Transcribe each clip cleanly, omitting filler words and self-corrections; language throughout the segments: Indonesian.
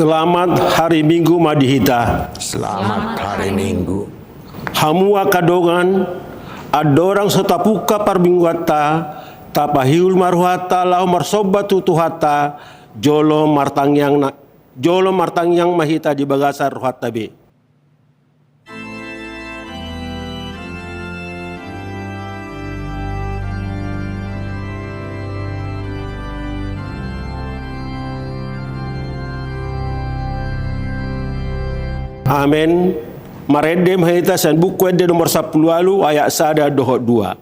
Selamat hari Minggu Madihita. Selamat hari Minggu. Hamua kadongan adorang sotapuka parbingwata tapahiul marhuata lau marsobat tutuhata jolo martangyang mahita di bagasar ruhata be. Amin. Marede mahita san buku ede nomor 10 lalu ayat sada dohot 2.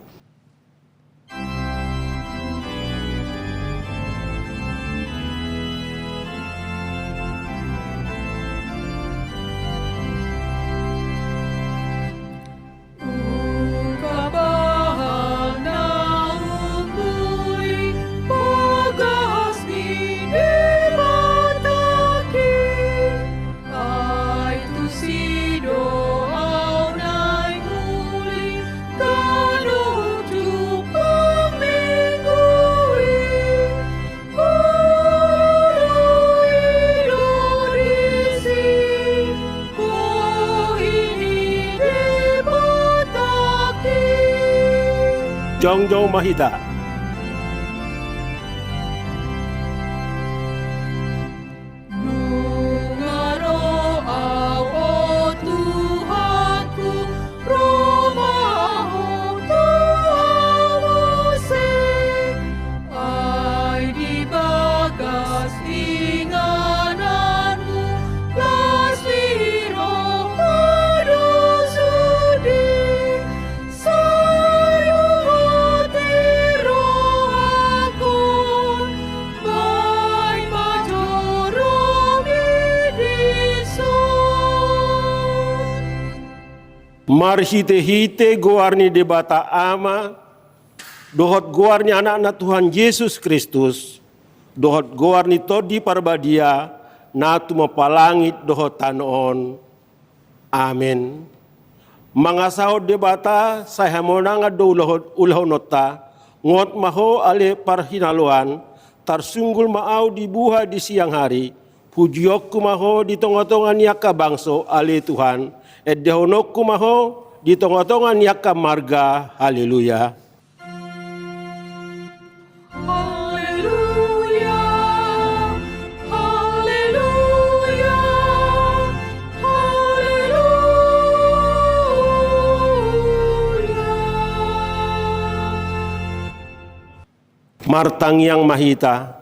Jongjo mahita. Mar hite goarni debata ama, dohot goarni anak-anak Tuhan Yesus Kristus, dohot goarni todi parbadia, natu mapalangit dohot tanon. Amin. Mangasao debata saya monanga do ulahonota, ngot maho ale parhinaluan, tarsunggul maau dibuha di siang hari, pujiok kumaho di tongotongan yaka bangso ale Tuhan, edehonok kumaho di tongotongan yaka marga. Haleluya. Haleluya. Haleluya. Haleluya. Martangyang mahita,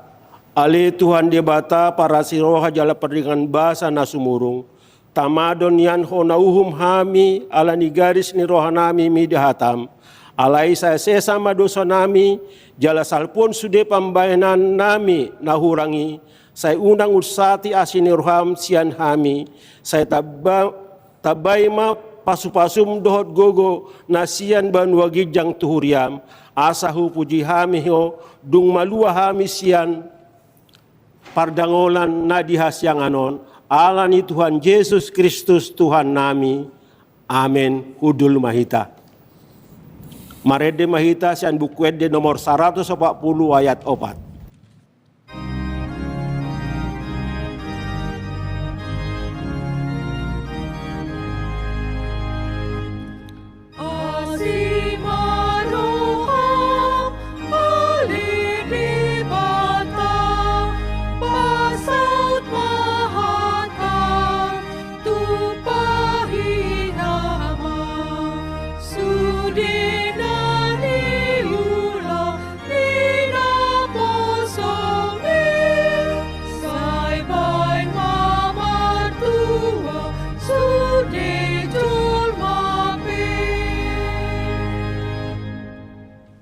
ale Tuhan debata para siroha jala perdingan bahasa nasumurung, tamadon yan honauhum hami ala ni garis ni rohanami midahatam, alai saya sesama dosa nami, jala salpun sude pambayanan nami nahurangi, saya undang usati asini roham sian hami, saya tabaima pasupasum dohot gogo nasian banua gijang tuhuriam, asahu puji hami ho dung malua hami sian pardangolan nadihas yang anon, alani Tuhan Yesus Kristus Tuhan nami. Amin. Hudul mahita. Marede mahita sian buku ede nomor 140 ayat 4.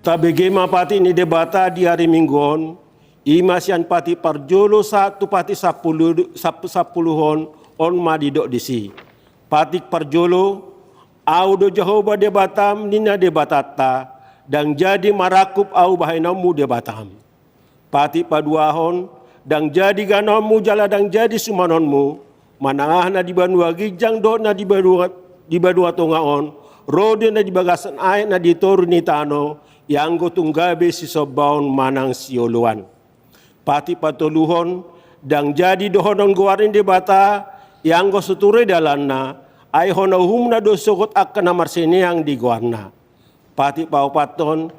Tabegema pati ni debata di hari Mingguon, imasian pati parjolo satu pati 10 on madidok disi. Pati parjolo, audo Jehovah debatam nina debatata, dan jadi marakup au bahainamu debatam. Pati paduahon, dan jadi ganamu jala dan jadi sumanonmu, manangah na di banua gijang do na di badua tongaon, rode na di bagasan ay na di toru ni tano, yang go tunggabe si sobaon manang sioluan. Pati patuluhon dang jadi dohonon guarni debata yang go suture dalanna ai hono humna do sokot akan namar yang di guarna. Pati pau paton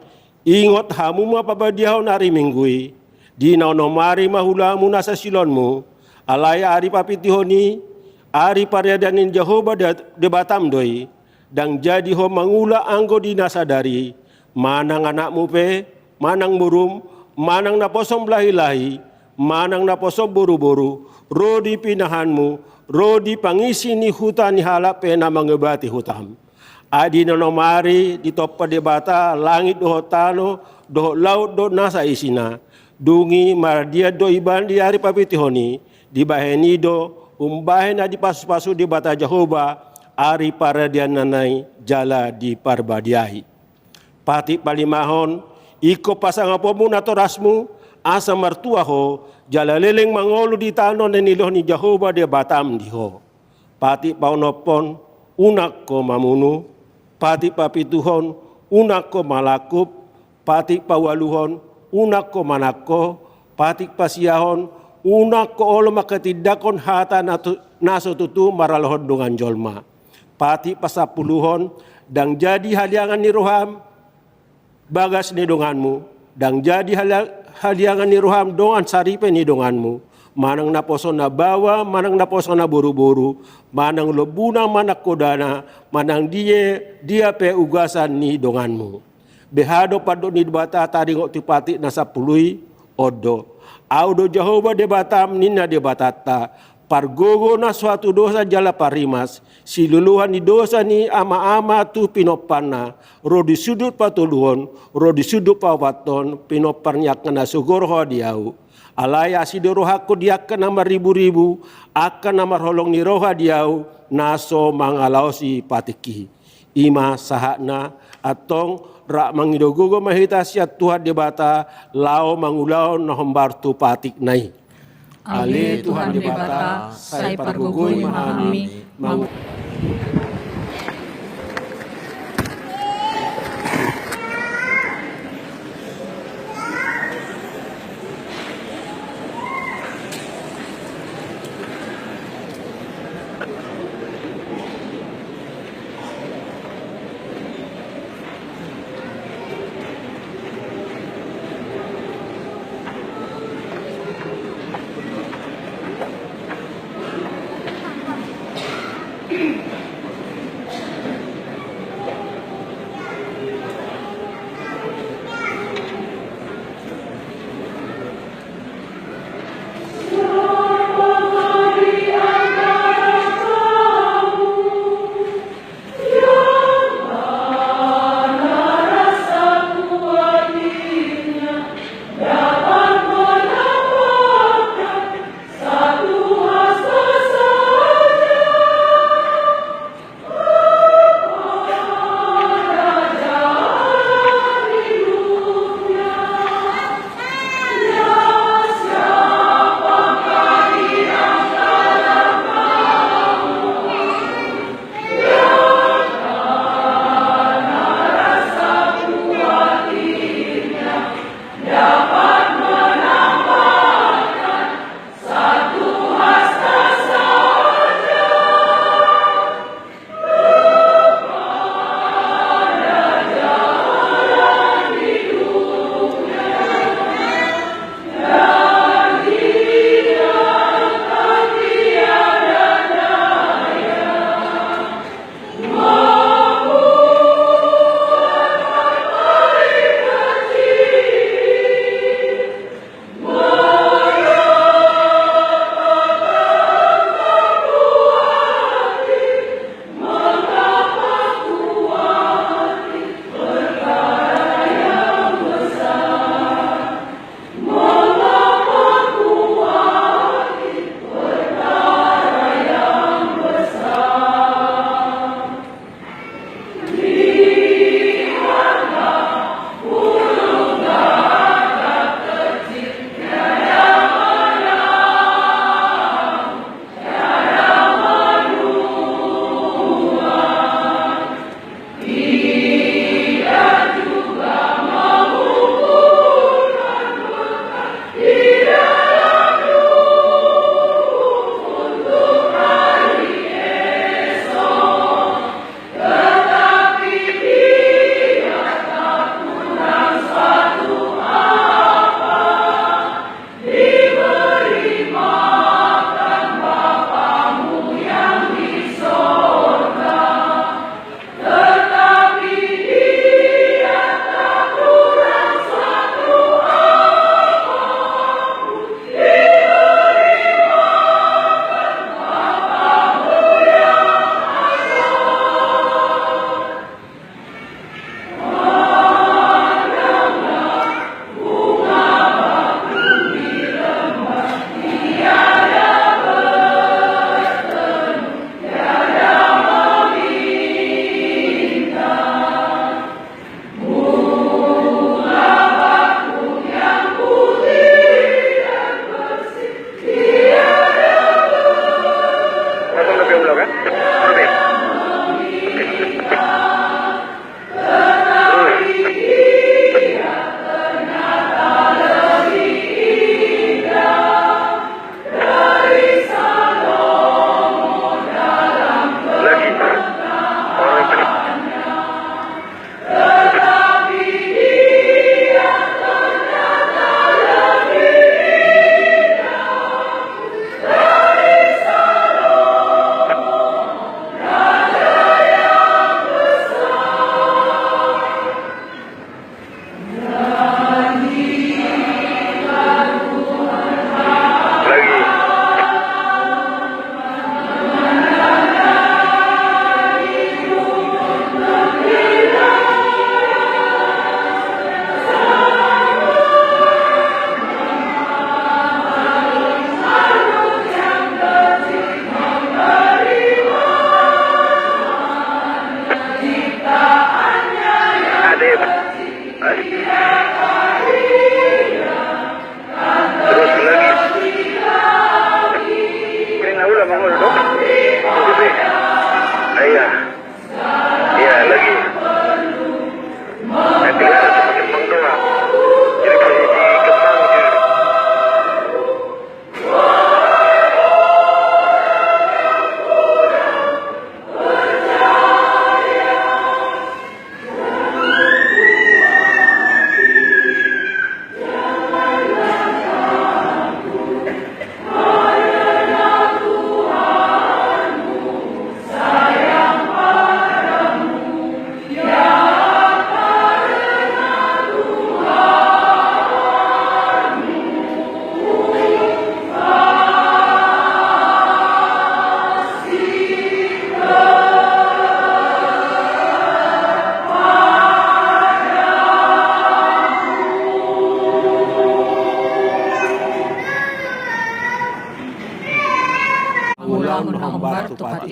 ingot hamuma pabadiaw nari minggui di naonomari mahulamu nasa silonmu alaya ari papitihoni ari pariadanin Jehovah debatam doi dang jadi ho mangula anggo di nasadari manang anakmu pe manang burum manang naposom lahi-lahi manang naposom buru-buru rodi pinahanmu rodi pangisi ni hutan ni halap pena mengebati hutam adi nonomari di topa debata langit doho tano doho laut do nasa isina dungi mardia do iban di hari papitihoni di baheni do umbahen adi pasu-pasu di bata Jehovah ari paradian nanai jala di parbadiahi. Pati palimahon iko pasang apomu natorasmu asa martua ho jala leleng mangolu di tanon neniloh ni Jehovah di batam diho. Pati paunopon unak ko mamunu, pati papituhon unak ko malakup, pati pawaluhon unak ko manako, pati pasiahon unak ko olo makatidakon hata naso tutu maralohon dengan jolma. Pati pasapuluhon dang jadi haliangan ni roham bagas ni donganmu. Dang jadi haliangan ni roham dongan saripe ni donganmu. Manang naposo na bawa, manang naposo na buru-buru, manang lobuna manak kodana, manang dia pe ugasan ni donganmu. Behado pado ni debata tadi ngok tipati nasa pului odo. Audo Jehovah debatam nina debatata. Pargogo na suatu dosa jala parimas. Siluluhan ni dosa ni ama-ama tu pinopana. Ro di sudut patuluhon. Ro di sudut pawaton. Pinoparnyak na sugorho diau. Alaya si dorohaku diakan nama ribu-ribu. Akan nama holong ni roha diau. Naso mangalau si patiki. Ima sahakna atong rak mangidogogo mahita siat Tuhan debata lao mangulao nohombartu patik nai. Ale Tuhan debata, sai pargugoi mahami,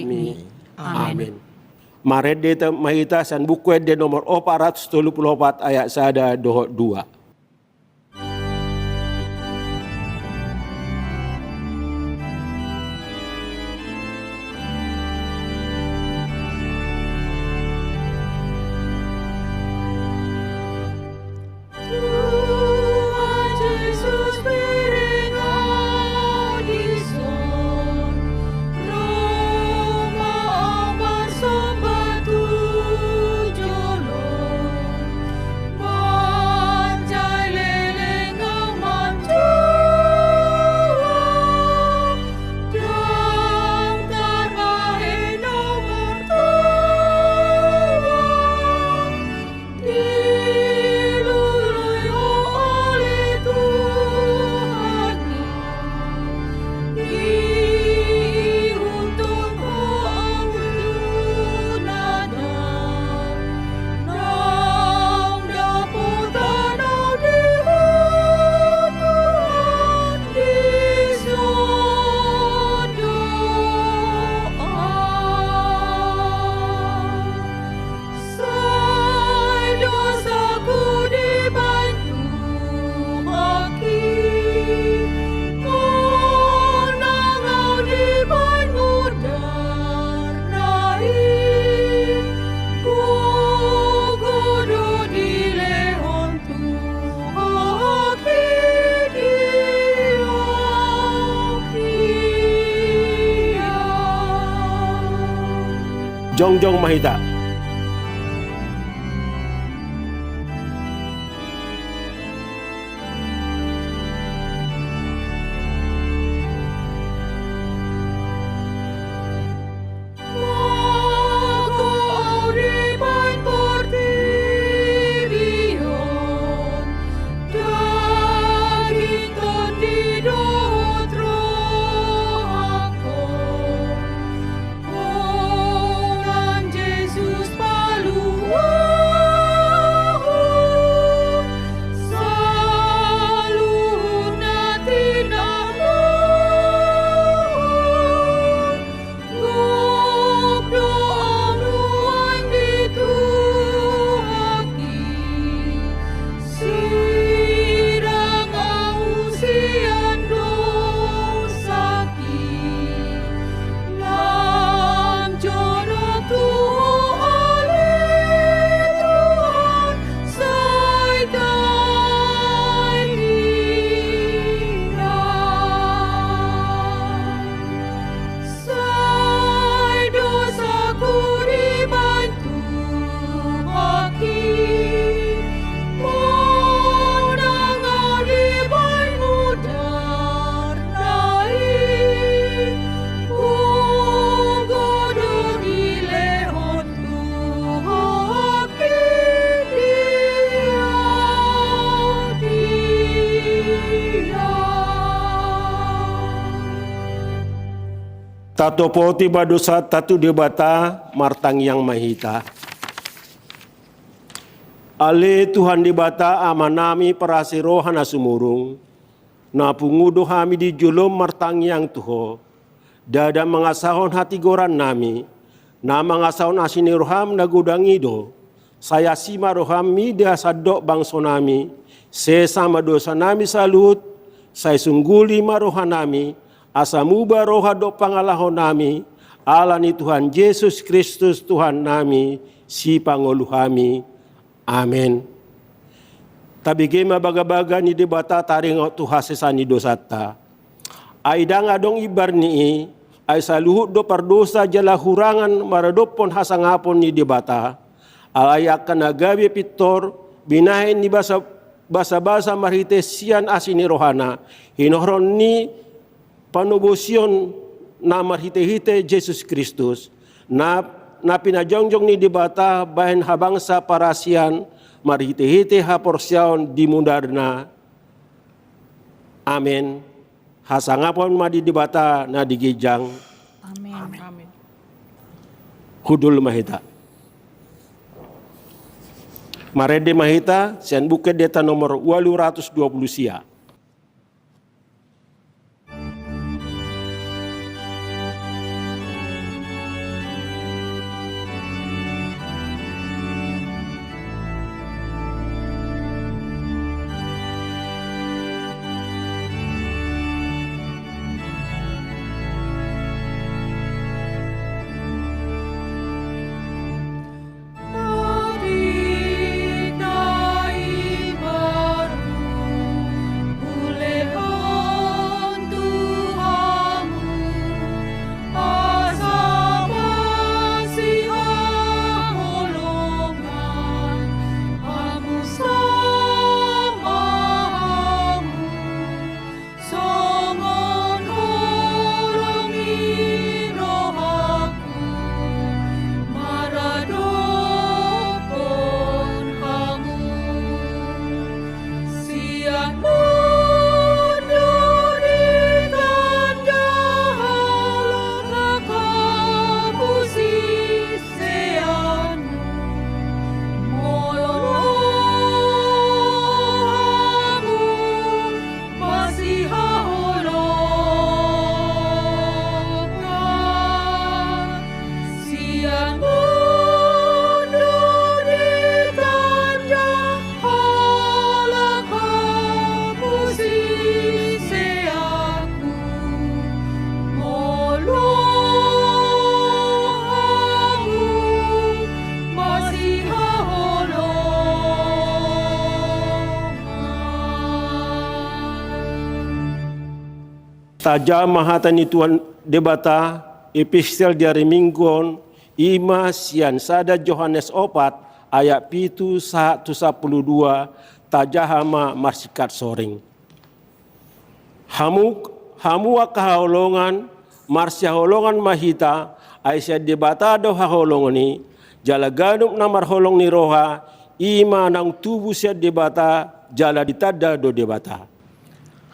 mi. Amin. Marede mahita san buku de nomor 434 ayat sada dohot 2. Jongjong mahita. Tato poti badosa tatu debata martang yang mahita. Ale Tuhan debata amanami perasi rohana sumurung. Na pungudo hami di julum martang yang tuho. Dada mengasahon hati goran nami. Na mengasahon asini roham na gudangido. Saya sima roham mi dia sadok bangso nami. Sesama dosa nami salut. Saya sungguli marohanami. Asamuba roha do pangalahon nami, alani Tuhan Yesus Kristus Tuhan nami, si pangoluhami. Amin. Tabi gema baga-baga ni debata taring Tuhan sesani dosata. Aidang adong ibar ni ay saluhut do pardosa jala hurangan maradopon hasangapon ni debata. Alayak kanagabi pitor, binahin ni basa-basa marhitesian asini rohana, hinohron ni panubusion na marhite-hite Jesus Kristus na pinajongjong ni debata bahin habang sa parasian marhite-hite haporsyaon di mundarna. Amen. Hasangapon madi debata na digijang. Amen. Amen. Hudul mahita. Marede mahita sian buket deta nomor 820 sia. Taja mahatani Tuhan debata epistel dari minggon ima sian sada Yohanes 4 ayat pitu 112 tajahama marsikat soring. Hamu kaholongan marsia holongan mahita aisyah debata do haholongoni jala ganum namar holong ni roha ima nang tubuh sia debata jala ditada do debata.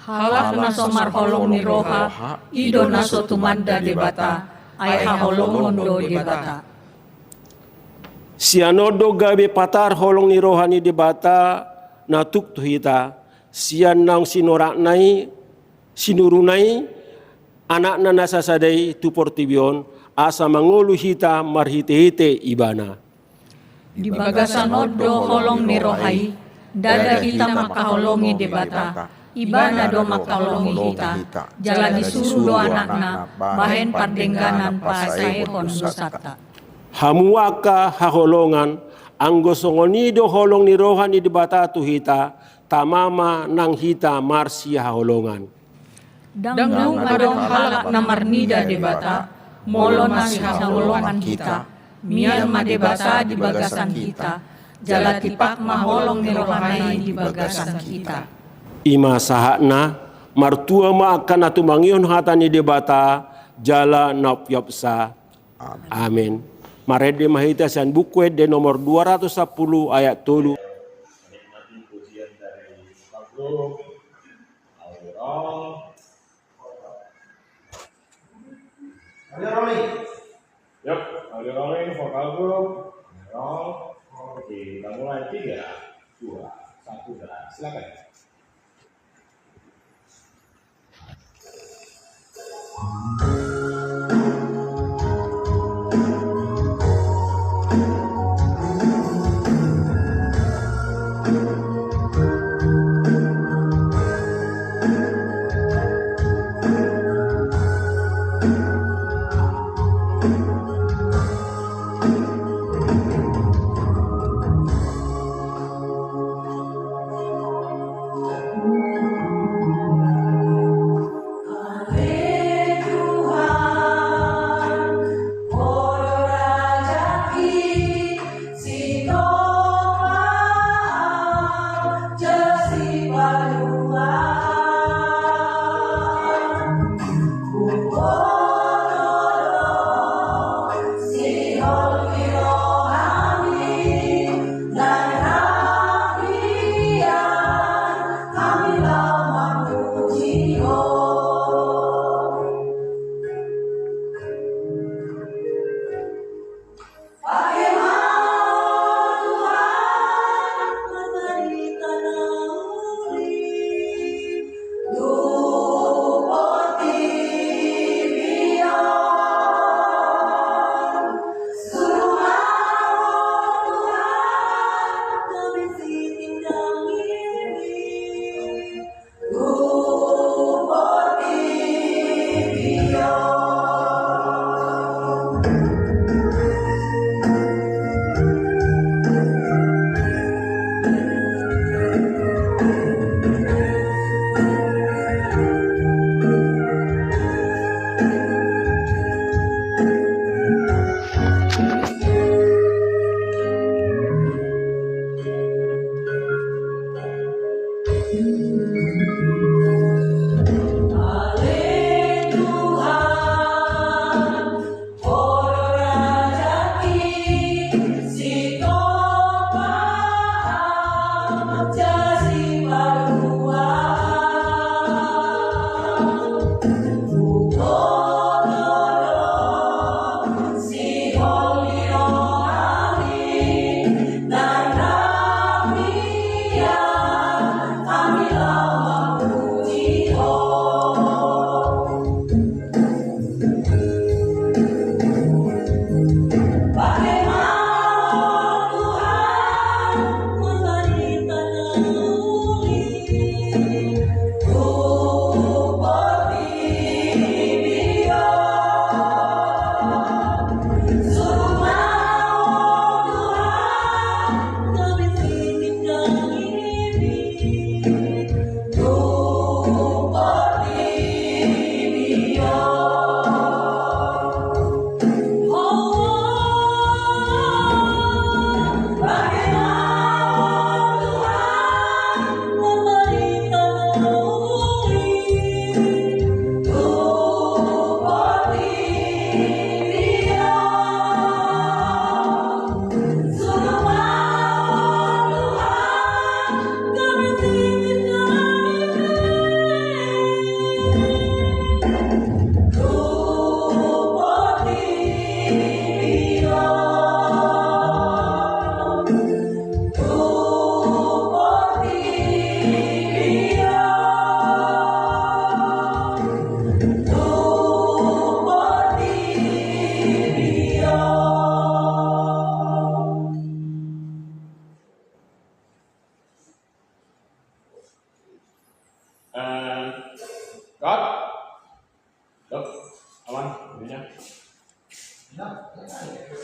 Halak naso marholong ni roha, ido naso tumanda debata, ay haholongon do debata. Sianodo gabe patar holong ni roha ni debata na tuktuhita, sian nang sinoraknai, sinurunai, anak na nasasadai tuportibion, asa mangulu hita marhite-hite ibana. Di bagasan odo holong ni rohai, dada hita makaholongi debata, ibana do makaholongi hita, jala disuruh do anakna, bahen pardengganan pasaehon dosata. Hamuaka haholongan, anggo songonido holong ni rohani debata tu hita, tamama nang hita marsi haholongan. Danglung adong halak namarnida debata, molo nasi haholongan kita, mian ma debata di bagasan kita, jala tipak maholong ni rohanai di bagasan kita. Ima sahakna, martua ma akan atumangion hatani debata, jala napyapsa. Amin. Marede mahita san buku de nomor 210 ayat 3. Menikmati pujian dari Pak Guru, Alirong. Yuk, Alirong vokal group. Alirong. Kita mulai 3, 2, 1 dan silakan.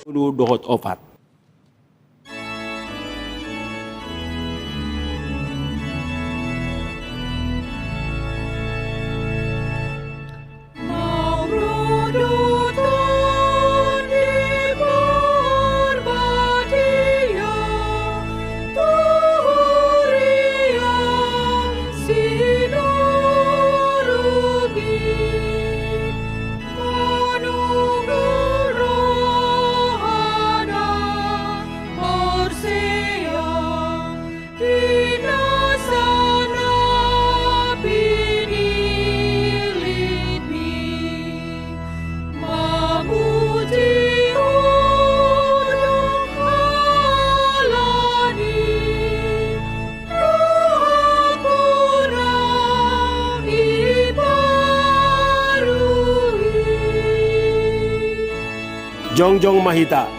dohot opat. Jongjong Mahita.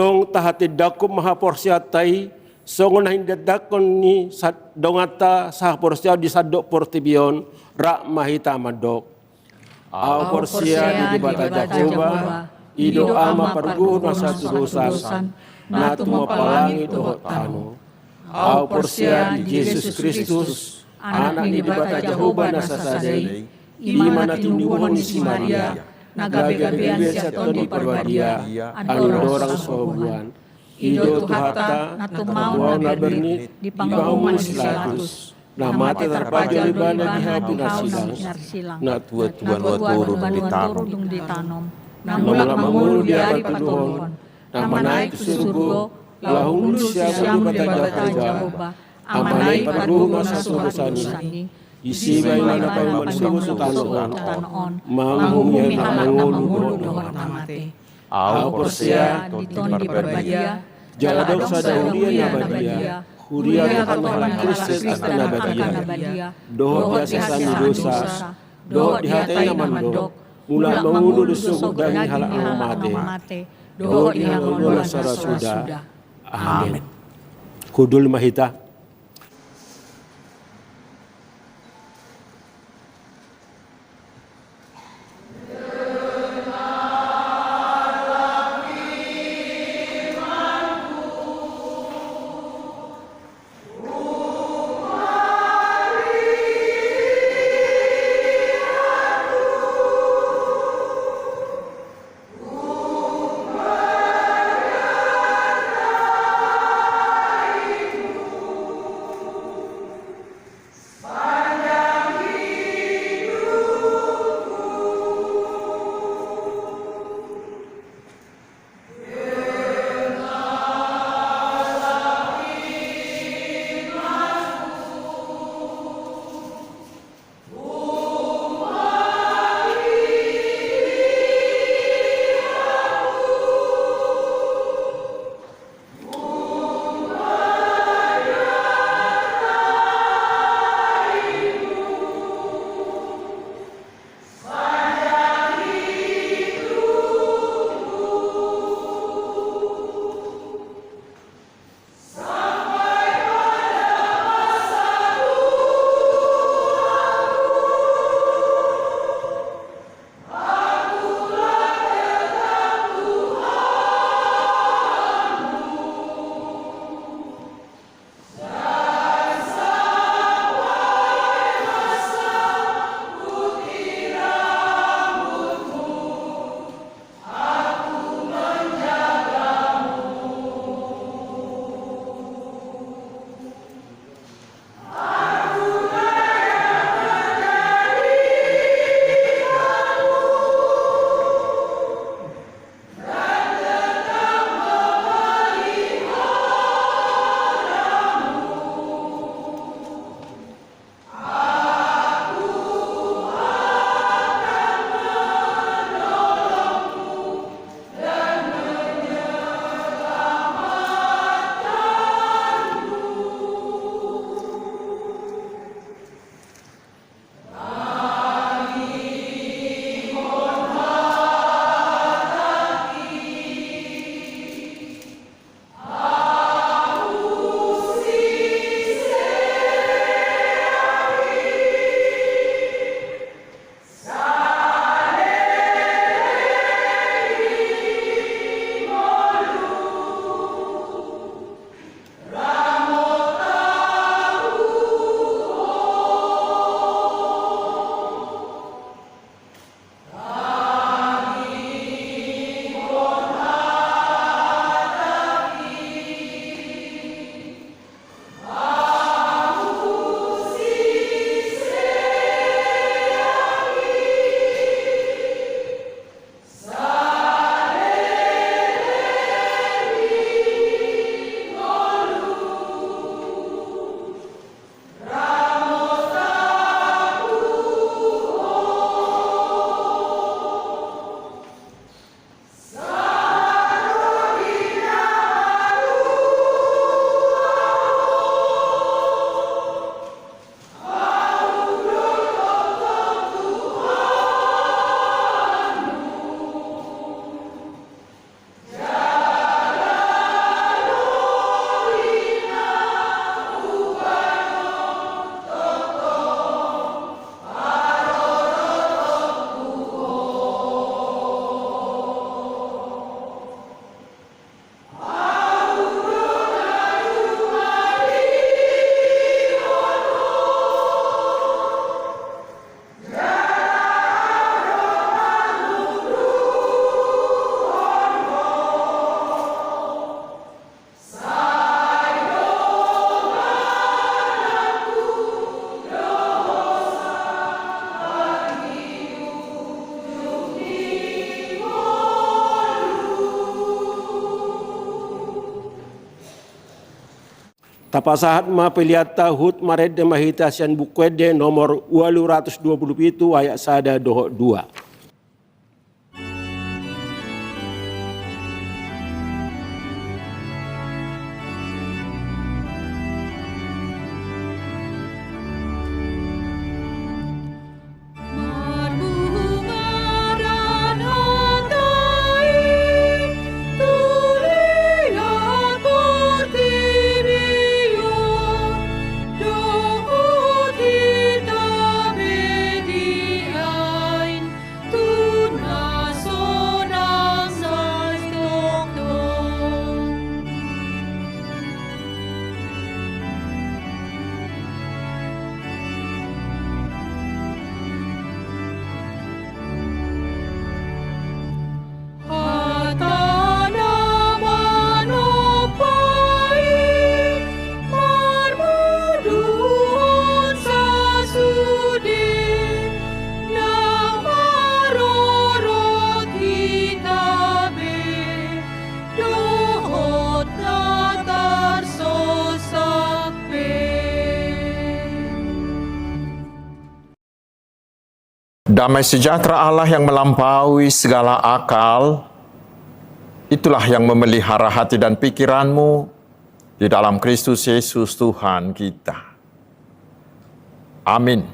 Tong tahati dakum maha porsiatai songon hindat dakon ni dongata sah porsia di sadok portibion rak mahita madok. Au porsia di bata Jakoba ido ama perguna satu dosan natu mapalangi dohot tanu. Au porsia di Yesus Kristus anak di bata Jakoba nasasadei imana tinduhon si Maria. Nagabe-gabean siaton di perbadia, anu dorang sobuan. Ido tuhata, natu mau na bernit, di panggungan silatus. Namate terpaja libana di habu nasilang. Na tuan turun ditanam. Namulak mangulu di hari patuhon. Nama naik ke surga, lahung siam di bata Jakoba. Amanai perguna sasuni. Isi bailana paman sugu sutanoon, manghumi mangulu dohot namate. Au porsia diton di perbadia, jaladok sadaulia nabadia, huria katalan Kristus akan nabadia, dohot jasasani dosa, dohot dihatai namandok, mula mangulu disuguk daging halang mate, dohot dihangolah sarasuda. Amin. Kudul Mahita. Tapasahat ma peliata hut mared de mahita sian bukwede nomor 827 ayat sada dohok 2. Damai sejahtera Allah yang melampaui segala akal, itulah yang memelihara hati dan pikiranmu di dalam Kristus Yesus Tuhan kita. Amin.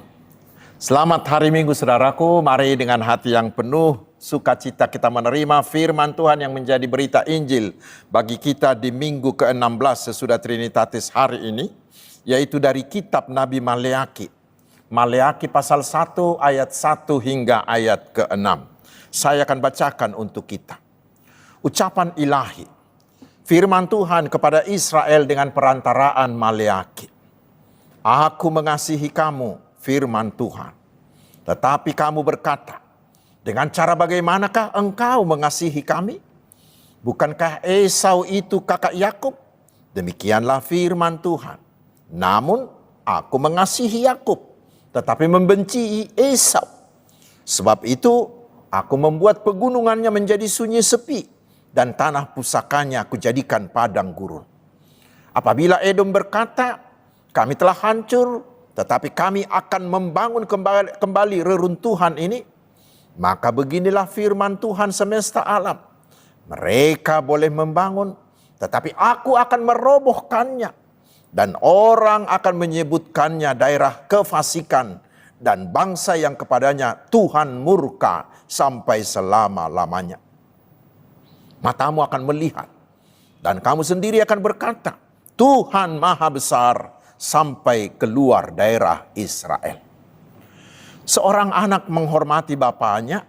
Selamat hari Minggu saudaraku, mari dengan hati yang penuh sukacita kita menerima firman Tuhan yang menjadi berita Injil bagi kita di minggu ke-16 sesudah Trinitatis hari ini, yaitu dari kitab Nabi Maleaki. Maleaki pasal 1 ayat 1 hingga ayat ke-6. Saya akan bacakan untuk kita. Ucapan ilahi. Firman Tuhan kepada Israel dengan perantaraan Maleaki. Aku mengasihi kamu, firman Tuhan. Tetapi kamu berkata, dengan cara bagaimanakah engkau mengasihi kami? Bukankah Esau itu kakak Yakub? Demikianlah firman Tuhan. Namun aku mengasihi Yakub, tetapi membenci Esau. Sebab itu aku membuat pegunungannya menjadi sunyi sepi, dan tanah pusakanya aku jadikan padang gurun. Apabila Edom berkata, kami telah hancur, tetapi kami akan membangun kembali reruntuhan ini, maka beginilah firman Tuhan semesta alam. Mereka boleh membangun, tetapi aku akan merobohkannya. Dan orang akan menyebutkannya daerah kefasikan dan bangsa yang kepadanya Tuhan murka sampai selama-lamanya. Matamu akan melihat dan kamu sendiri akan berkata, Tuhan Maha Besar sampai keluar daerah Israel. Seorang anak menghormati bapaknya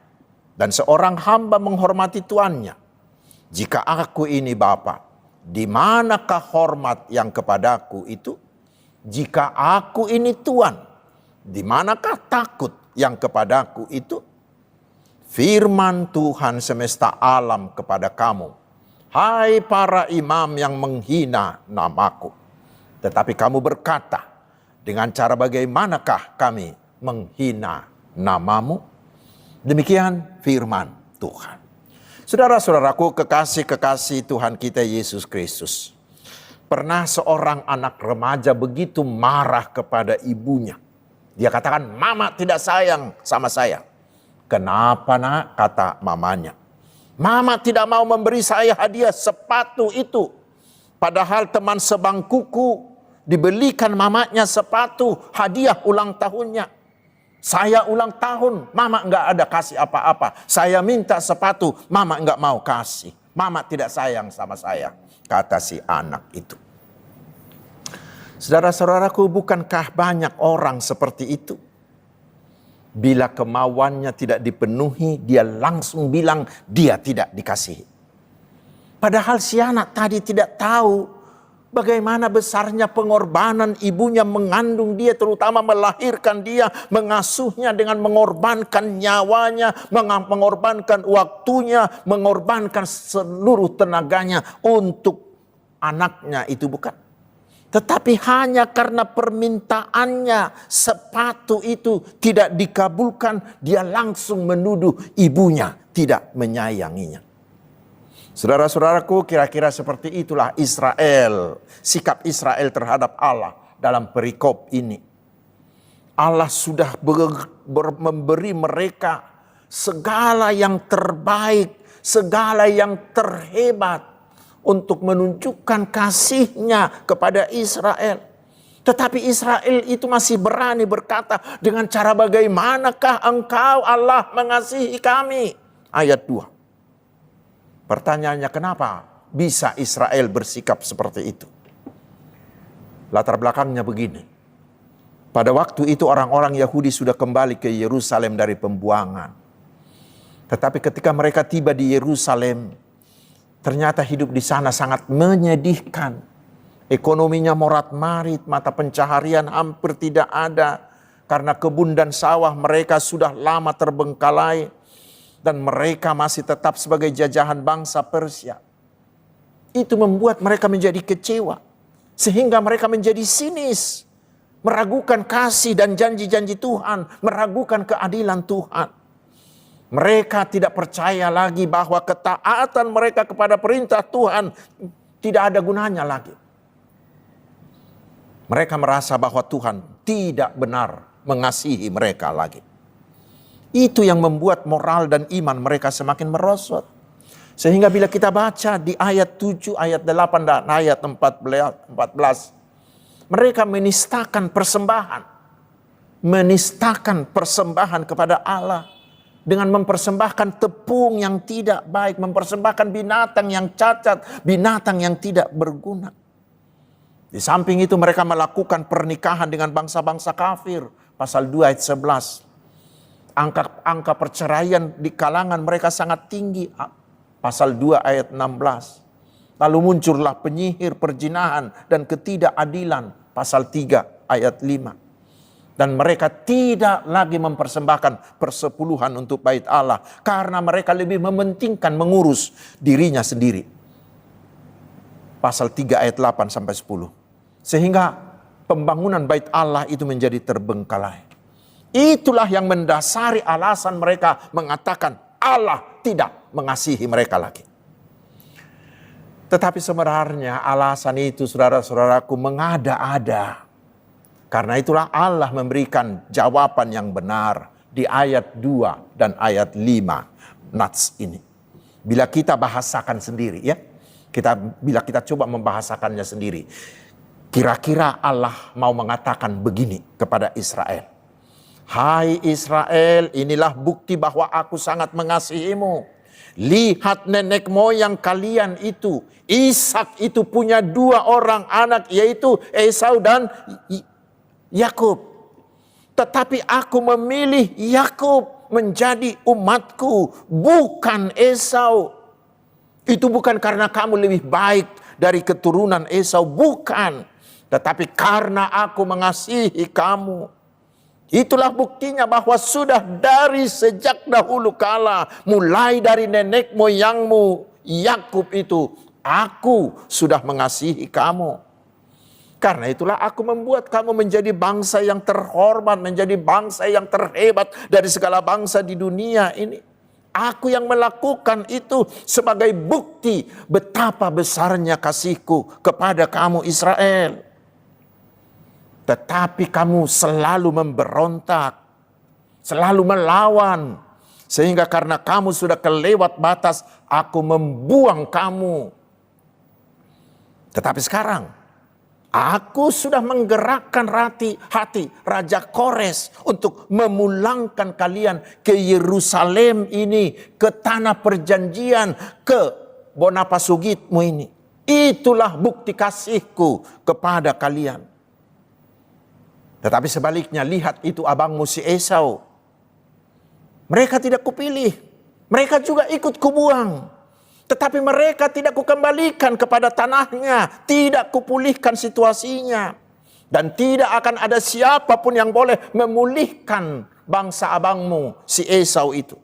dan seorang hamba menghormati tuannya. Jika aku ini bapa, di manakah hormat yang kepadaku itu? Jika aku ini tuan, di manakah takut yang kepadaku itu? Firman Tuhan semesta alam kepada kamu, hai para imam yang menghina namaku. Tetapi kamu berkata, dengan cara bagaimanakah kami menghina namamu? Demikian firman Tuhan. Saudara-saudaraku, kekasih-kekasih Tuhan kita Yesus Kristus. Pernah seorang anak remaja begitu marah kepada ibunya. Dia katakan, mama tidak sayang sama saya. Kenapa nak? Kata mamanya. Mama tidak mau memberi saya hadiah sepatu itu. Padahal teman sebangkuku dibelikan mamanya sepatu hadiah ulang tahunnya. Saya ulang tahun, mama enggak ada kasih apa-apa. Saya minta sepatu, mama enggak mau kasih. Mama tidak sayang sama saya, kata si anak itu. Saudara-saudaraku, bukankah banyak orang seperti itu? Bila kemauannya tidak dipenuhi, dia langsung bilang dia tidak dikasihi. Padahal si anak tadi tidak tahu bagaimana besarnya pengorbanan ibunya mengandung dia, terutama melahirkan dia, mengasuhnya dengan mengorbankan nyawanya, mengorbankan waktunya, mengorbankan seluruh tenaganya untuk anaknya itu, bukan? Tetapi hanya karena permintaannya sepatu itu tidak dikabulkan, dia langsung menuduh ibunya tidak menyayanginya. Saudara-saudaraku, kira-kira seperti itulah Israel, sikap Israel terhadap Allah dalam perikop ini. Allah sudah memberi mereka segala yang terbaik, segala yang terhebat untuk menunjukkan kasih-Nya kepada Israel. Tetapi Israel itu masih berani berkata, dengan cara bagaimanakah engkau Allah mengasihi kami? Ayat 2. Pertanyaannya, kenapa bisa Israel bersikap seperti itu? Latar belakangnya begini. Pada waktu itu orang-orang Yahudi sudah kembali ke Yerusalem dari pembuangan. Tetapi ketika mereka tiba di Yerusalem, ternyata hidup di sana sangat menyedihkan. Ekonominya morat-marit, mata pencaharian hampir tidak ada. Karena kebun dan sawah mereka sudah lama terbengkalai. Dan mereka masih tetap sebagai jajahan bangsa Persia. Itu membuat mereka menjadi kecewa. Sehingga mereka menjadi sinis. Meragukan kasih dan janji-janji Tuhan. Meragukan keadilan Tuhan. Mereka tidak percaya lagi bahwa ketaatan mereka kepada perintah Tuhan tidak ada gunanya lagi. Mereka merasa bahwa Tuhan tidak benar mengasihi mereka lagi. Itu yang membuat moral dan iman mereka semakin merosot. Sehingga bila kita baca di ayat 7, ayat 8 dan ayat 14, mereka menistakan persembahan. Menistakan persembahan kepada Allah. Dengan mempersembahkan tepung yang tidak baik. Mempersembahkan binatang yang cacat. Binatang yang tidak berguna. Di samping itu mereka melakukan pernikahan dengan bangsa-bangsa kafir. Pasal 2 ayat 11. Angka perceraian di kalangan mereka sangat tinggi. Pasal 2 ayat 16. Lalu muncullah penyihir, perzinahan, dan ketidakadilan. Pasal 3 ayat 5. Dan mereka tidak lagi mempersembahkan persepuluhan untuk bait Allah. Karena mereka lebih mementingkan mengurus dirinya sendiri. Pasal 3 ayat 8 sampai 10. Sehingga pembangunan bait Allah itu menjadi terbengkalai. Itulah yang mendasari alasan mereka mengatakan Allah tidak mengasihi mereka lagi. Tetapi sebenarnya alasan itu, saudara-saudaraku, mengada-ada. Karena itulah Allah memberikan jawaban yang benar di ayat 2 dan ayat 5 nats ini. Bila kita bahasakan sendiri ya. Bila kita coba membahasakannya sendiri. Kira-kira Allah mau mengatakan begini kepada Israel. Hai Israel, inilah bukti bahwa aku sangat mengasihimu. Lihat nenek moyang kalian itu. Ishak itu punya 2 orang anak, yaitu Esau dan Yakub. Tetapi aku memilih Yakub menjadi umatku, bukan Esau. Itu bukan karena kamu lebih baik dari keturunan Esau, bukan. Tetapi karena aku mengasihi kamu. Itulah buktinya bahwa sudah dari sejak dahulu kala, mulai dari nenek moyangmu Yakub itu, aku sudah mengasihi kamu. Karena itulah aku membuat kamu menjadi bangsa yang terhormat, menjadi bangsa yang terhebat dari segala bangsa di dunia ini. Aku yang melakukan itu sebagai bukti betapa besarnya kasihku kepada kamu Israel. Tetapi kamu selalu memberontak, selalu melawan. Sehingga karena kamu sudah kelewat batas, aku membuang kamu. Tetapi sekarang, aku sudah menggerakkan hati Raja Kores untuk memulangkan kalian ke Yerusalem ini, ke tanah perjanjian, ke Bonapasugitmu ini. Itulah bukti kasihku kepada kalian. Tetapi sebaliknya, lihat itu abangmu si Esau. Mereka tidak kupilih. Mereka juga ikut kubuang. Tetapi mereka tidak kukembalikan kepada tanahnya. Tidak kupulihkan situasinya. Dan tidak akan ada siapapun yang boleh memulihkan bangsa abangmu si Esau itu.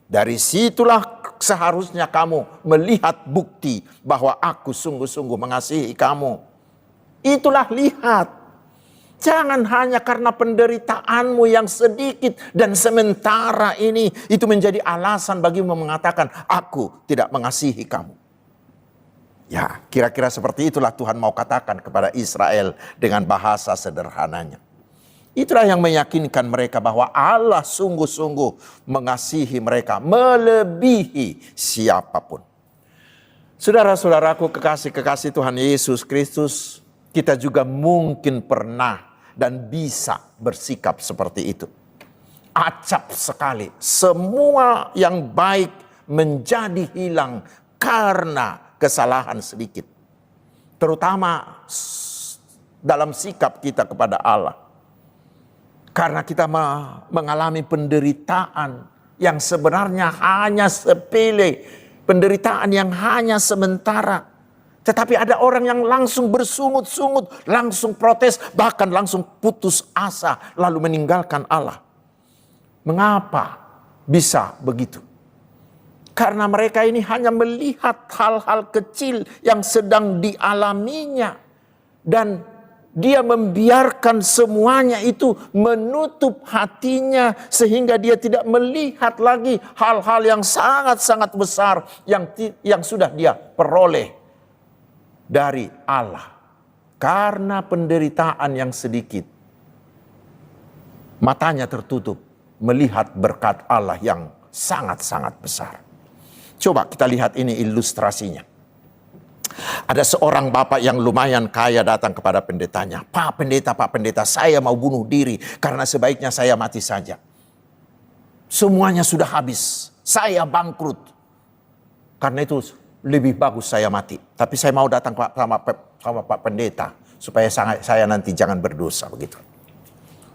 Dari situlah seharusnya kamu melihat bukti bahwa aku sungguh-sungguh mengasihi kamu. Itulah lihat. Jangan hanya karena penderitaanmu yang sedikit dan sementara ini, itu menjadi alasan bagimu mengatakan, aku tidak mengasihi kamu. Ya, kira-kira seperti itulah Tuhan mau katakan kepada Israel dengan bahasa sederhananya. Itulah yang meyakinkan mereka bahwa Allah sungguh-sungguh mengasihi mereka melebihi siapapun. Saudara-saudaraku, kekasih-kekasih Tuhan Yesus Kristus, kita juga mungkin pernah dan bisa bersikap seperti itu. Acap sekali, semua yang baik menjadi hilang karena kesalahan sedikit. Terutama dalam sikap kita kepada Allah. Karena kita mengalami penderitaan yang sebenarnya hanya sepele, penderitaan yang hanya sementara. Tetapi ada orang yang langsung bersungut-sungut, langsung protes, bahkan langsung putus asa, lalu meninggalkan Allah. Mengapa bisa begitu? Karena mereka ini hanya melihat hal-hal kecil yang sedang dialaminya. Dan dia membiarkan semuanya itu menutup hatinya sehingga dia tidak melihat lagi hal-hal yang sangat-sangat besar yang sudah dia peroleh dari Allah. Karena penderitaan yang sedikit, matanya tertutup melihat berkat Allah yang sangat-sangat besar. Coba kita lihat ini ilustrasinya. Ada seorang bapak yang lumayan kaya datang kepada pendetanya. Pak pendeta, saya mau bunuh diri karena sebaiknya saya mati saja. Semuanya sudah habis, saya bangkrut. Karena itu lebih bagus saya mati. Tapi saya mau datang sama Pak Pendeta supaya saya nanti jangan berdosa begitu.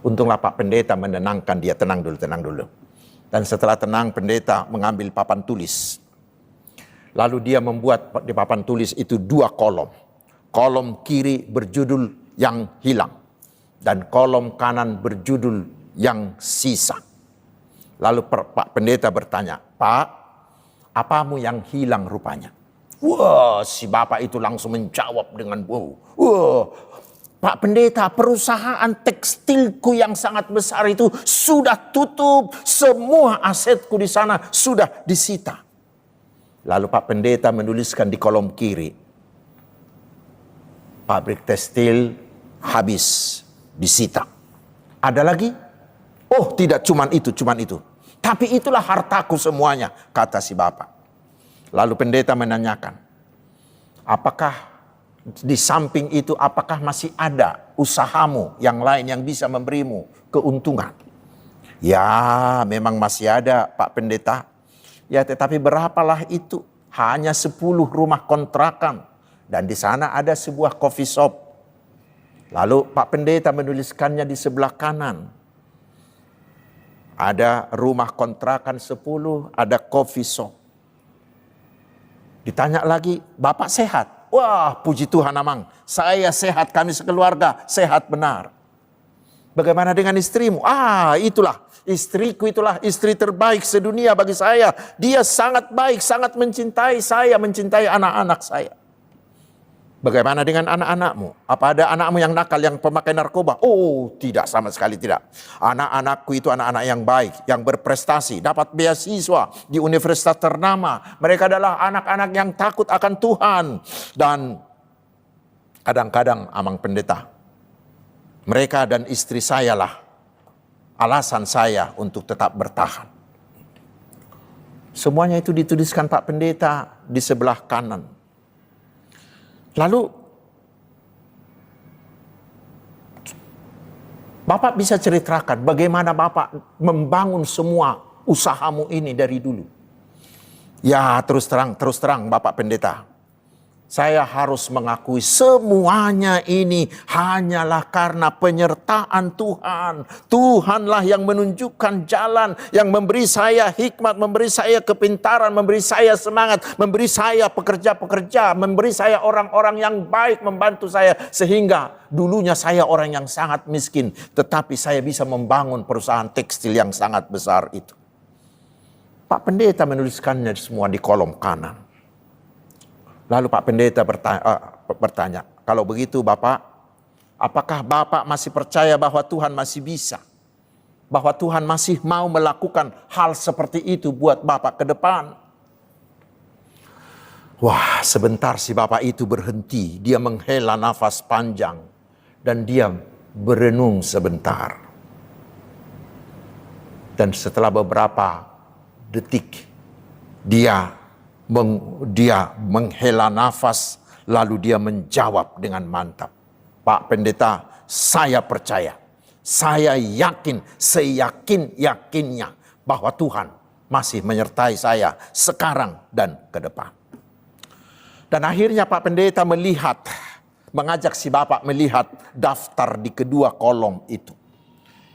Untunglah Pak Pendeta menenangkan dia, tenang dulu. Dan setelah tenang, pendeta mengambil papan tulis. Lalu dia membuat di papan tulis itu 2 kolom. Kolom kiri berjudul yang hilang. Dan kolom kanan berjudul yang sisa. Lalu Pak Pendeta bertanya, Pak, apamu yang hilang rupanya? Wah, si bapak itu langsung menjawab dengan Pak Pendeta, perusahaan tekstilku yang sangat besar itu sudah tutup. Semua asetku di sana sudah disita. Lalu Pak Pendeta menuliskan di kolom kiri, pabrik tekstil habis, disita. Ada lagi? Oh, tidak cuman itu. Tapi itulah hartaku semuanya, kata si bapak. Lalu pendeta menanyakan, apakah di samping itu, apakah masih ada usahamu yang lain yang bisa memberimu keuntungan? Ya, memang masih ada Pak Pendeta. Ya, tetapi berapalah itu? Hanya 10 rumah kontrakan. Dan di sana ada sebuah coffee shop. Lalu Pak Pendeta menuliskannya di sebelah kanan. Ada rumah kontrakan 10, ada coffee shop. Ditanya lagi, Bapak sehat? Wah, puji Tuhan Amang. Saya sehat, kami sekeluarga sehat benar. Bagaimana dengan istrimu? Itulah istriku, itulah istri terbaik sedunia bagi saya. Dia sangat baik, sangat mencintai saya, mencintai anak-anak saya. Bagaimana dengan anak-anakmu? Apa ada anakmu yang nakal, yang pemakai narkoba? Oh, tidak, sama sekali tidak. Anak-anakku itu anak-anak yang baik, yang berprestasi, dapat beasiswa di universitas ternama. Mereka adalah anak-anak yang takut akan Tuhan. Dan kadang-kadang Amang Pendeta, mereka dan istri saya lah alasan saya untuk tetap bertahan. Semuanya itu dituliskan Pak Pendeta di sebelah kanan. Lalu Bapak bisa ceritakan bagaimana Bapak membangun semua usahamu ini dari dulu. Ya, terus terang Bapak Pendeta. Saya harus mengakui semuanya ini hanyalah karena penyertaan Tuhan. Tuhanlah yang menunjukkan jalan, yang memberi saya hikmat, memberi saya kepintaran, memberi saya semangat, memberi saya pekerja-pekerja, memberi saya orang-orang yang baik membantu saya. Sehingga dulunya saya orang yang sangat miskin, tetapi saya bisa membangun perusahaan tekstil yang sangat besar itu. Pak Pendeta menuliskannya semua di kolom kanan. Lalu Pak Pendeta bertanya, kalau begitu Bapak, apakah Bapak masih percaya bahwa Tuhan masih bisa? Bahwa Tuhan masih mau melakukan hal seperti itu buat Bapak ke depan? Wah, sebentar si bapak itu berhenti. Dia menghela nafas panjang. Dan dia berenung sebentar. Dan setelah beberapa detik, dia menghela nafas. Lalu dia menjawab dengan mantap. Pak Pendeta, saya percaya. Saya yakin, seyakin-yakinnya bahwa Tuhan masih menyertai saya sekarang dan ke depan. Dan akhirnya Pak Pendeta mengajak si bapak melihat daftar di kedua kolom itu.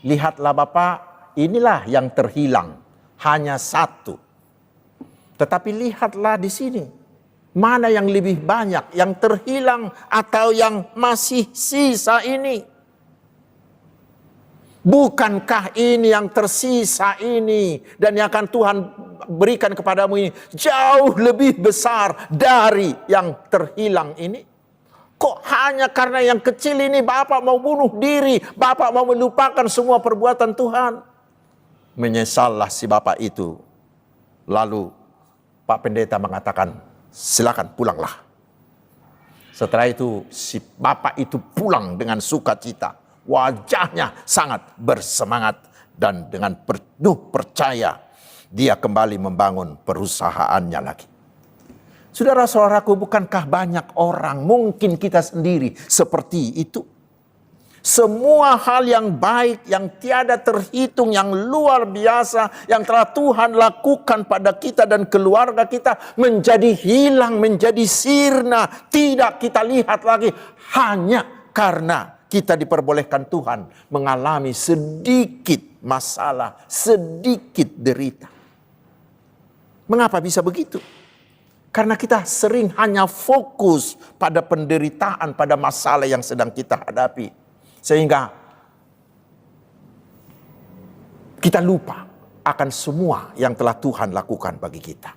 Lihatlah Bapak, inilah yang terhilang, hanya satu. Tetapi lihatlah di sini, mana yang lebih banyak, yang terhilang atau yang masih sisa ini. Bukankah ini yang tersisa ini dan yang akan Tuhan berikan kepadamu ini jauh lebih besar dari yang terhilang ini? Kok hanya karena yang kecil ini Bapak mau bunuh diri, Bapak mau melupakan semua perbuatan Tuhan? Menyesallah si Bapak itu. Lalu Pak Pendeta mengatakan, silakan pulanglah. Setelah itu si Bapak itu pulang dengan sukacita. Wajahnya sangat bersemangat dan dengan penuh percaya dia kembali membangun perusahaannya lagi. Saudara-saudaraku, bukankah banyak orang, mungkin kita sendiri seperti itu? Semua hal yang baik, yang tiada terhitung, yang luar biasa, yang telah Tuhan lakukan pada kita dan keluarga kita menjadi hilang, menjadi sirna. Tidak kita lihat lagi hanya karena kita diperbolehkan Tuhan mengalami sedikit masalah, sedikit derita. Mengapa bisa begitu? Karena kita sering hanya fokus pada penderitaan, pada masalah yang sedang kita hadapi. Sehingga kita lupa akan semua yang telah Tuhan lakukan bagi kita.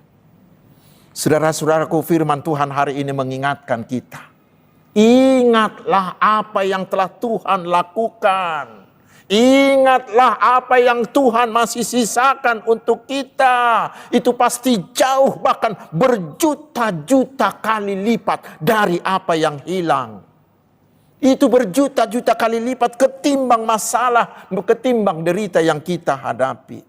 Saudara-saudaraku, firman Tuhan hari ini mengingatkan kita. Ingatlah apa yang telah Tuhan lakukan. Ingatlah apa yang Tuhan masih sisakan untuk kita. Itu pasti jauh, bahkan berjuta-juta kali lipat dari apa yang hilang. Itu berjuta-juta kali lipat ketimbang masalah, ketimbang derita yang kita hadapi.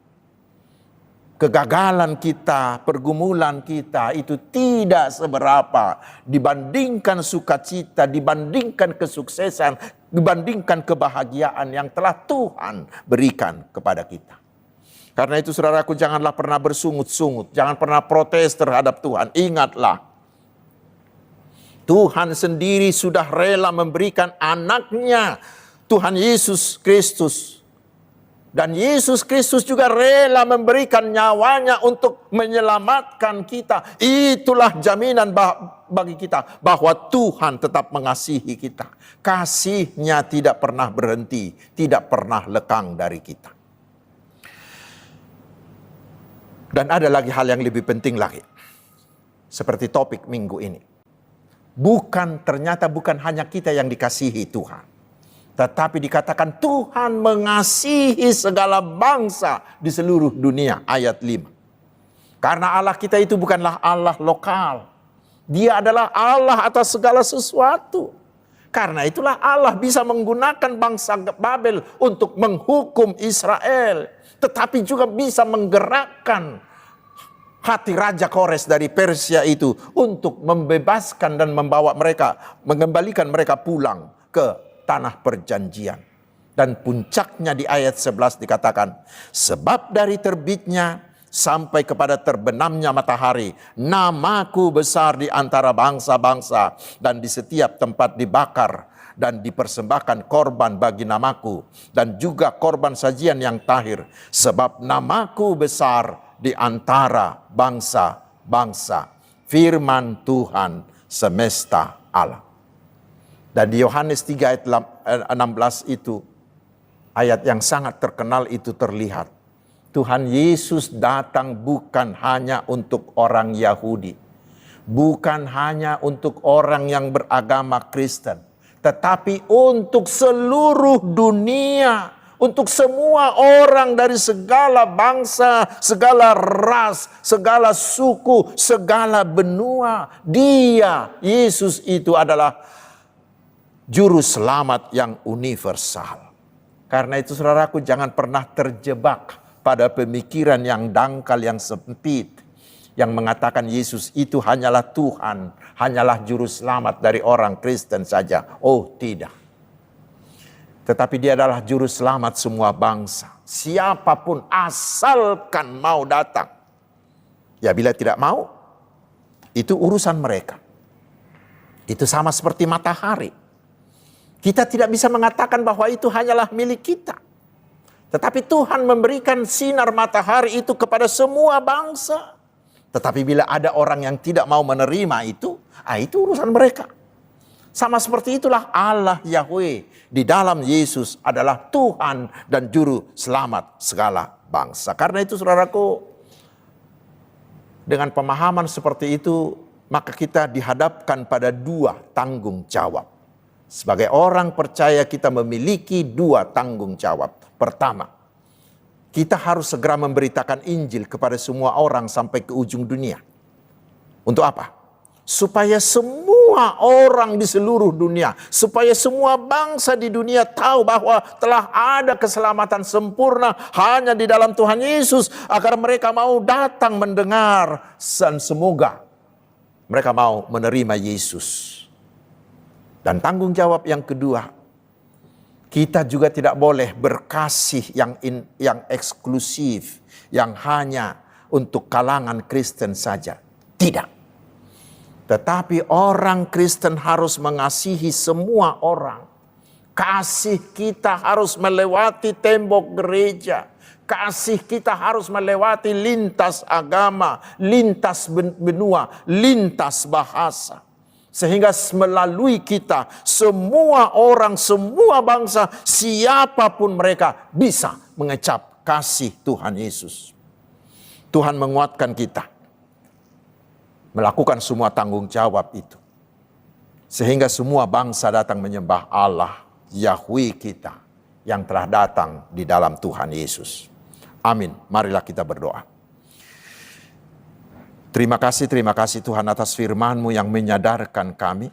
Kegagalan kita, pergumulan kita itu tidak seberapa dibandingkan sukacita, dibandingkan kesuksesan, dibandingkan kebahagiaan yang telah Tuhan berikan kepada kita. Karena itu saudaraku, janganlah pernah bersungut-sungut, jangan pernah protes terhadap Tuhan. Ingatlah, Tuhan sendiri sudah rela memberikan anaknya, Tuhan Yesus Kristus. Dan Yesus Kristus juga rela memberikan nyawanya untuk menyelamatkan kita. Itulah jaminan bagi kita bahwa Tuhan tetap mengasihi kita. Kasih-Nya tidak pernah berhenti, tidak pernah lekang dari kita. Dan ada lagi hal yang lebih penting lagi. Seperti topik minggu ini. Ternyata bukan hanya kita yang dikasihi Tuhan. Tetapi dikatakan Tuhan mengasihi segala bangsa di seluruh dunia. Ayat 5. Karena Allah kita itu bukanlah Allah lokal. Dia adalah Allah atas segala sesuatu. Karena itulah Allah bisa menggunakan bangsa Babel untuk menghukum Israel. Tetapi juga bisa menggerakkan hati Raja Kores dari Persia itu untuk membebaskan dan mengembalikan mereka pulang ke tanah perjanjian. Dan puncaknya di ayat 11 dikatakan, sebab dari terbitnya sampai kepada terbenamnya matahari, namaku besar di antara bangsa-bangsa, dan di setiap tempat dibakar dan dipersembahkan korban bagi namaku, dan juga korban sajian yang tahir, sebab namaku besar di antara bangsa-bangsa. Firman Tuhan semesta alam. Dan di Yohanes 3 ayat 16 itu, ayat yang sangat terkenal itu terlihat. Tuhan Yesus datang bukan hanya untuk orang Yahudi. Bukan hanya untuk orang yang beragama Kristen. Tetapi untuk seluruh dunia. untuk semua orang dari segala bangsa, segala ras, segala suku, segala benua. Dia, Yesus itu adalah juru selamat yang universal. Karena itu saudaraku, jangan pernah terjebak pada pemikiran yang dangkal, yang sempit, yang mengatakan Yesus itu hanyalah Tuhan, hanyalah juru selamat dari orang Kristen saja. Oh tidak. Tetapi dia adalah juru selamat semua bangsa. Siapapun asalkan mau datang. Ya bila tidak mau, itu urusan mereka. Itu sama seperti matahari. Kita tidak bisa mengatakan bahwa itu hanyalah milik kita. Tetapi Tuhan memberikan sinar matahari itu kepada semua bangsa. Tetapi bila ada orang yang tidak mau menerima itu urusan mereka. Sama seperti itulah Allah Yahweh di dalam Yesus adalah Tuhan dan juru selamat segala bangsa. Karena itu saudaraku, dengan pemahaman seperti itu, maka kita dihadapkan pada dua tanggung jawab. Sebagai orang percaya kita memiliki dua tanggung jawab. Pertama, kita harus segera memberitakan Injil kepada semua orang sampai ke ujung dunia. Untuk apa? Supaya semua orang di seluruh dunia, supaya semua bangsa di dunia tahu bahwa telah ada keselamatan sempurna hanya di dalam Tuhan Yesus, agar mereka mau datang mendengar dan semoga mereka mau menerima Yesus. Dan tanggung jawab yang kedua, kita juga tidak boleh berkasih yang eksklusif, yang hanya untuk kalangan Kristen saja. Tidak. Tetapi orang Kristen harus mengasihi semua orang. Kasih kita harus melewati tembok gereja. Kasih kita harus melewati lintas agama, lintas benua, lintas bahasa. Sehingga melalui kita, semua orang, semua bangsa, siapapun mereka bisa mengecap kasih Tuhan Yesus. Tuhan menguatkan kita melakukan semua tanggung jawab itu. Sehingga semua bangsa datang menyembah Allah, Yahweh kita, yang telah datang di dalam Tuhan Yesus. Amin. Marilah kita berdoa. Terima kasih Tuhan atas firman-Mu yang menyadarkan kami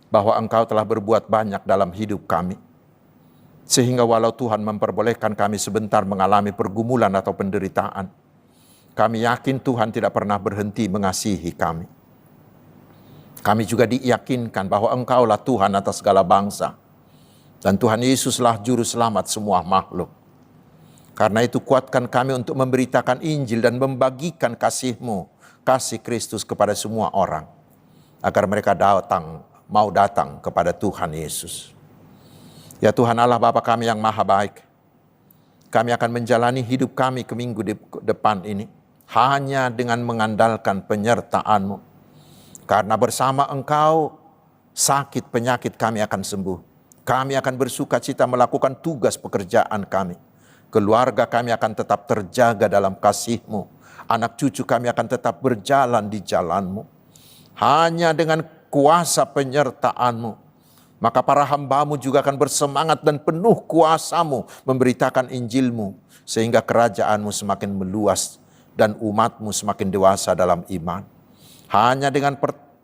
bahwa Engkau telah berbuat banyak dalam hidup kami. Sehingga walau Tuhan memperbolehkan kami sebentar mengalami pergumulan atau penderitaan, kami yakin Tuhan tidak pernah berhenti mengasihi kami. Kami juga diyakinkan bahwa Engkaulah Tuhan atas segala bangsa. Dan Tuhan Yesuslah juru selamat semua makhluk. Karena itu kuatkan kami untuk memberitakan Injil dan membagikan kasih-Mu, kasih Kristus kepada semua orang. Agar mereka mau datang kepada Tuhan Yesus. Ya Tuhan Allah Bapa kami yang maha baik. Kami akan menjalani hidup kami ke minggu depan ini. Hanya dengan mengandalkan penyertaan-Mu. Karena bersama Engkau, sakit penyakit kami akan sembuh. Kami akan bersuka cita melakukan tugas pekerjaan kami. Keluarga kami akan tetap terjaga dalam kasih-Mu. Anak cucu kami akan tetap berjalan di jalan-Mu. Hanya dengan kuasa penyertaan-Mu, maka para hamba-Mu juga akan bersemangat dan penuh kuasa-Mu memberitakan Injil-Mu. Sehingga kerajaan-Mu semakin meluas dan umat-Mu semakin dewasa dalam iman. Hanya dengan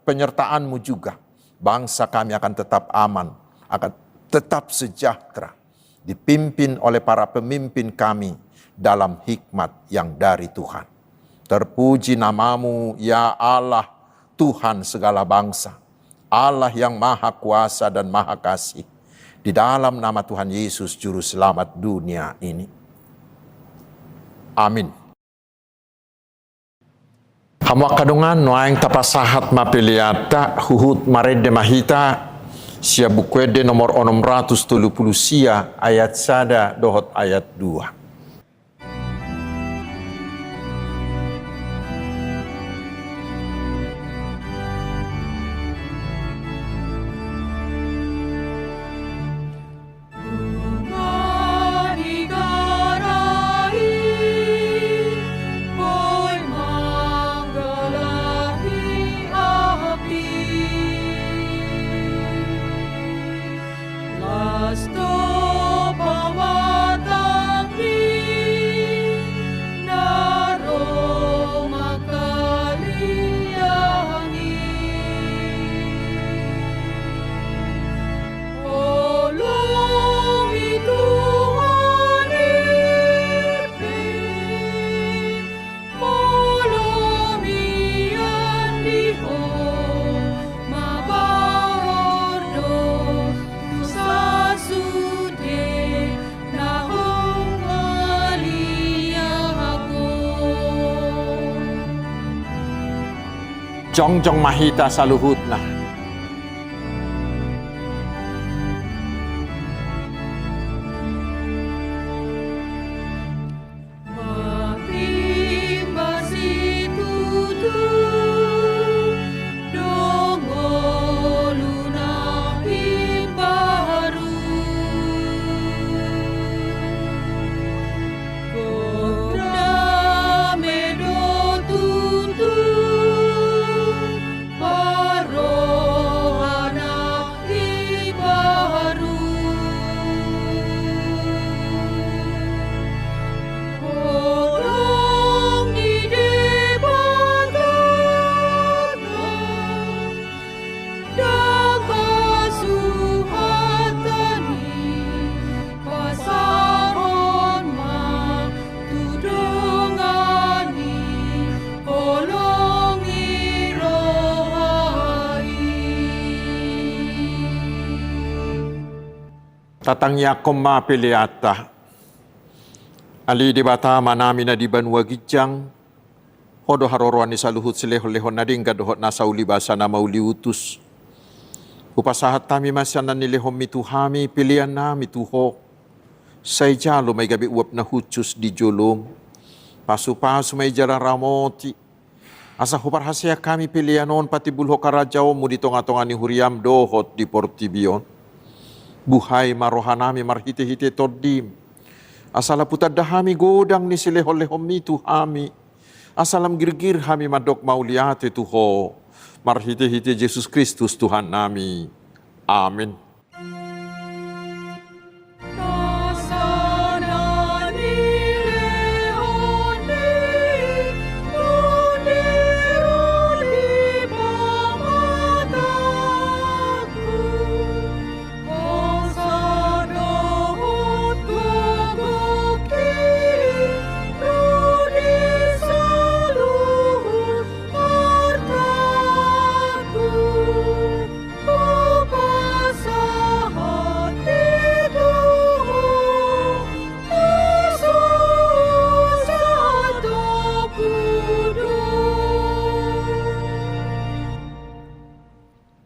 penyertaan-Mu juga, bangsa kami akan tetap aman, akan tetap sejahtera. Dipimpin oleh para pemimpin kami dalam hikmat yang dari Tuhan. Terpuji nama-Mu, ya Allah, Tuhan segala bangsa. Allah yang maha kuasa dan maha kasih. Di dalam nama Tuhan Yesus, Juru Selamat dunia ini. Amin. Hamak kadungan noaing tapasahat mapeliata huhut marede mahita. Sia bukwede nomor 630 sia ayat sada dohot ayat 2. Stop Jongjong mahita saluhutna. Tatangnya koma piliata. Ali di bata manami na di banua gijang. Hodo haroroan ni saluhut silehon-lehon na ding gadohot na sauli basa na mauli utus. Upasahat tami masyanan ni lehom mituhami pilihan na mituho. Say jalo may gabi uap na hucus di jolom. Pasu-pasu may jalan ramoti. Asa huparhasya kami pilihan on pati bulho karajaw mo dito nga tonga ni huriam dohot di Portibion. Buhay marohanami marhite-hite todim. Asala putad dahami godang ni silehol-lehom mitu hami. Asalam girgir hami madok mauliate tuho. Marhite-hite Yesus Kristus Tuhan nami. Amin.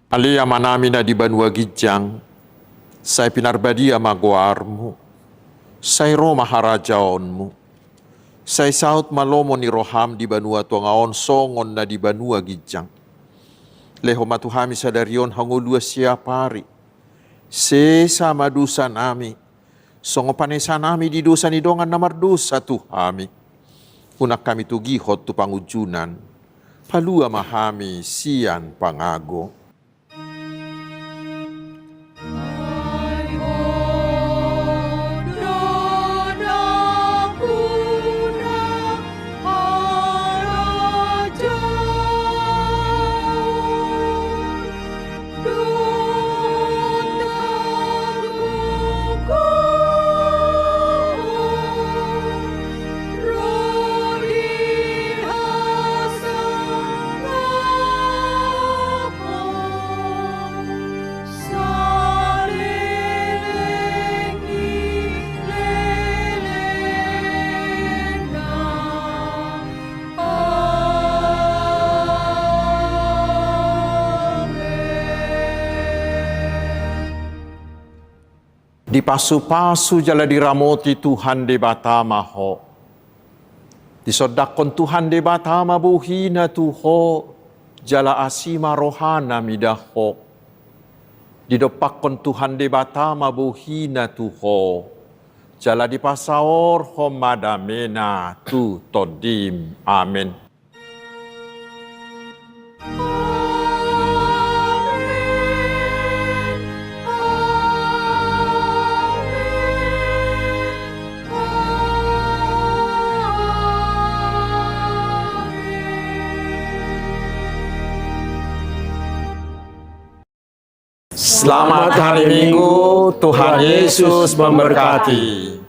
Alia manami na di banua gijang, say pinarbadia maguarmu, say Roma harajaonmu, say saut malomo ni roham di banua tuangaon songon na di banua gijang. Leho matuhami sadarion hangulua siapari, se sama dusa nami, songo panesa nami di dosa ni dongan namar dosa tuhami. Unak kami tugihot tu pangujunan, palua mahami sian pangago. Di pasu-pasu jala diramoti Tuhan de batama ho. Disodakon Tuhan de batama buhina tuho. Jala asima rohana midaho. Didopakon Tuhan de batama buhina tuho. Jala di pasaor homadamena tu todim. Amin. Selamat hari Minggu, Tuhan Yesus memberkati.